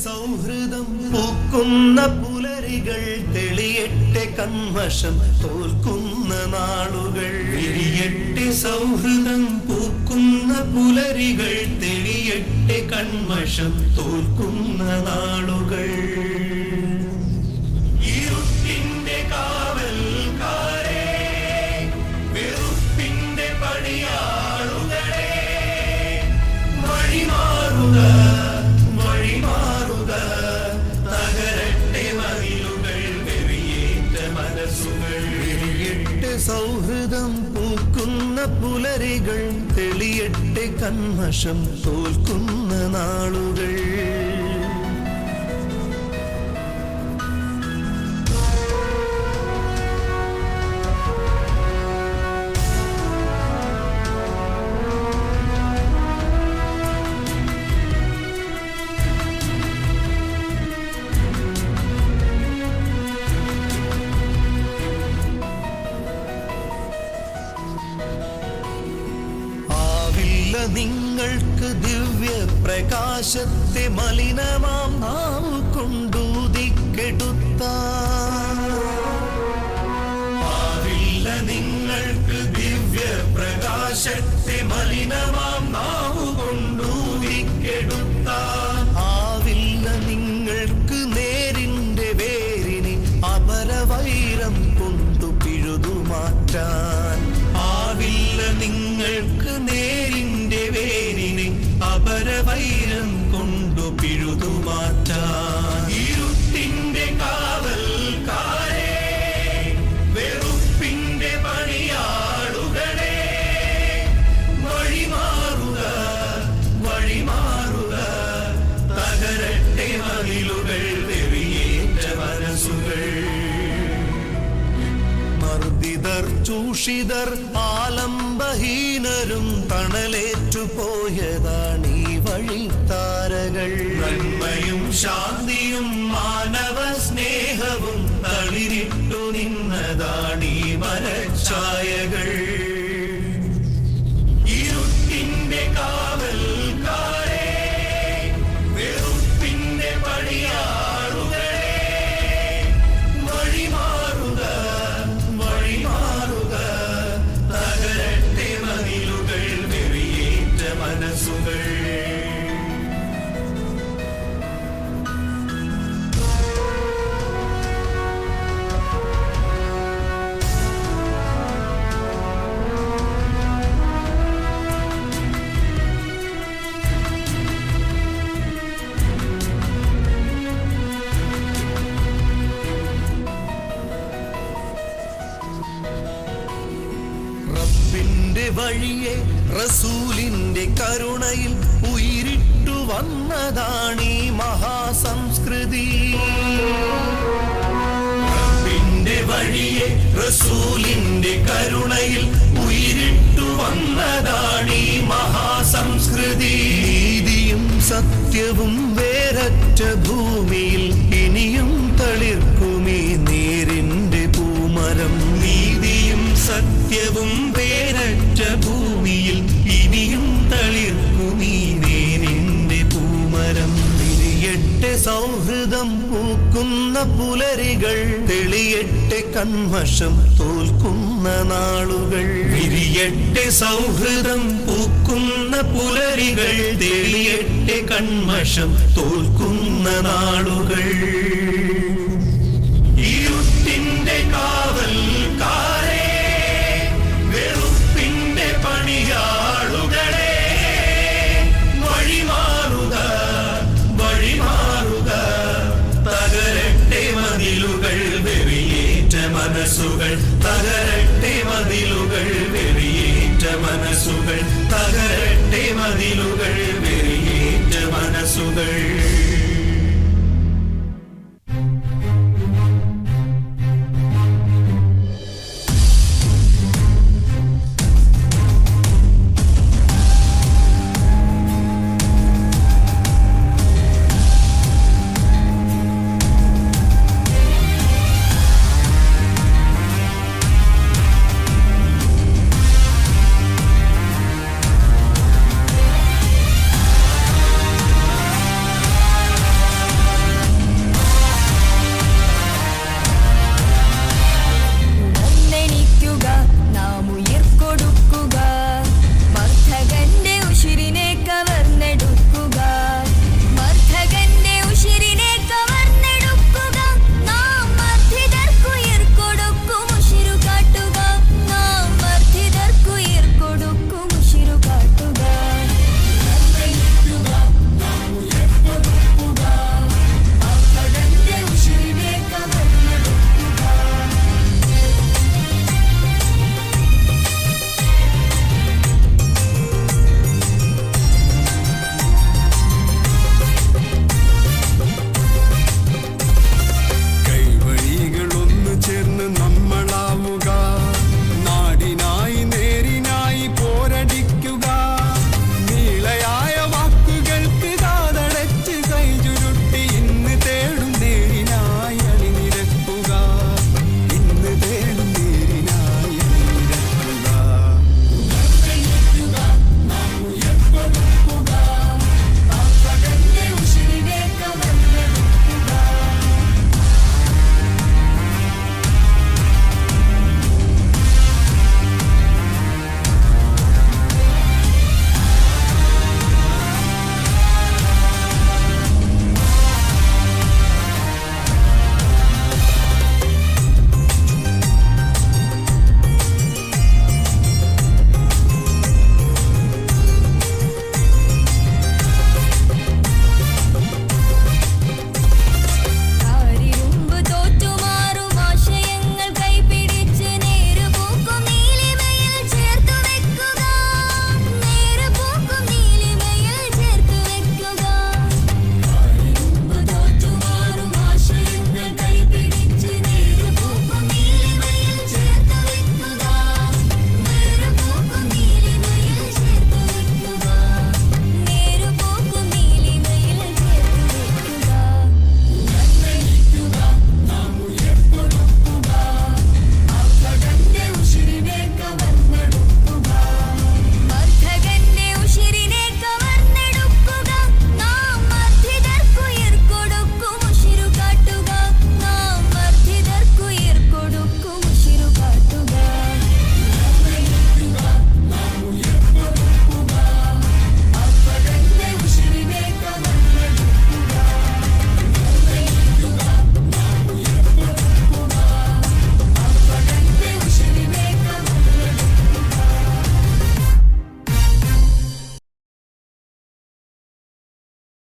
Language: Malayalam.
സൗഹൃദം പൂക്കുന്ന പുലരികൾ തെളിയട്ടെ കന്മഷം തോൽക്കുന്ന നാളുകൾ. വിരിയട്ടെ സൗഹൃദം പൂക്കുന്ന പുലരികൾ തെളിയട്ടെ കന്മഷം തോൽക്കുന്ന നാളുകൾ. ഇരുട്ടിന്റെ കാവൽക്കാരെ, വെറുപ്പിന്റെ പണിയാളുകളെ, വഴിമാറുക വഴിമാറുക, തകരട്ടെ മതിലുകൾ, വെറിയേറ്റ മനസ്സുകൾ. വിരിയട്ടെ സൗഹൃദം പൂക്കുന്ന പുലരികൾ തെളിയട്ടെ കന്മഷം തോൽക്കുന്ന നാളുകൾ. നിങ്ങൾക്ക് ദിവ്യ പ്രകാശത്തെ മലിനമാം നാവ് കൊണ്ടൂതിക്കെടുത്താവില്ല. നിങ്ങൾക്ക് ദിവ്യ പ്രകാശത്തെ മലിനമാം നാവ് കൊണ്ടൂതിക്കെടുത്താവില്ല. നിങ്ങൾക്ക് നേരിന്റെ വേരിനെ അപരവൈരം കൊണ്ടു പിഴുതുമാറ്റാൻ ആവില്ല. നിങ്ങൾക്ക് നേരിന്റെ വേരിനെ അപരവൈരം കൊണ്ടു പിഴുതുമാറ്റാൻ. ഇരുട്ടിന്റെ കാവൽക്കാരെ, വെറുപ്പിന്റെ പണിയാളുകളെ, വഴിമാറുക വഴിമാറുക, തകരട്ടെ മതിലുകൾ, വെറിയേറ്റ മനസ്സുകൾ. മർദ്ദിതർ ചൂഷിതർ ആലംബഹീനരും തണലേറ്റുപോയതാണീ വഴിത്താരകൾ. നന്മയും ശാന്തിയും മാനവ സ്നേഹവും തളിരിട്ടു നിന്നതാണീ മരഛായകൾ. ഇരുട്ടിന്റെ കാവൽക്കാരെ, വെറുപ്പിന്റെ പണിയാളുകളെ, വഴിമാറുക വഴിമാറുക, തകരട്ടെ മതിലുകൾ, വെറിയേറ്റ മനസ്സുകൾ. റബ്ബിന്റെ വഴിയെ റസൂലിന്റെ കരുണയിൽ ഉയിരിട്ടു വന്നതാണീ മഹാസംസ്കൃതി. റബ്ബിന്റെ വഴിയെ റസൂലിന്റെ കരുണയിൽ ഉയിരിട്ടു വന്നതാണീ മഹാസംസ്കൃതി. നീതിയും സത്യവും വേരറ്റ ഭൂമിയിൽ ഇനിയും തളിർക്കുമീ നേരിന്റെ പൂമരം. നീതിയും സത്യവും വേരറ്റ ഭൂമിയിൽ ഇനിയും തളിർക്കുമീ നേരിന്റെ പൂമരം. വിരിയട്ടെ സൗഹൃദം പൂക്കുന്ന പുലരികൾ തെളിയട്ടെ കന്മഷം തോൽക്കുന്ന നാളുകൾ. വിരിയട്ടെ സൗഹൃദം പൂക്കുന്ന പുലരികൾ തെളിയട്ടെ കന്മഷം തോൽക്കുന്ന നാളുകൾ. ഇരുട്ടിന്റെ കാവൽക്കാരെ, വെറുപ്പിന്റെ പണിയാളുകളെ, വഴിമാറുക വഴിമാറുക, തകരട്ടെ മതിലുകൾ, വെറിയേറ്റ മനസ്സുകൾ, തകര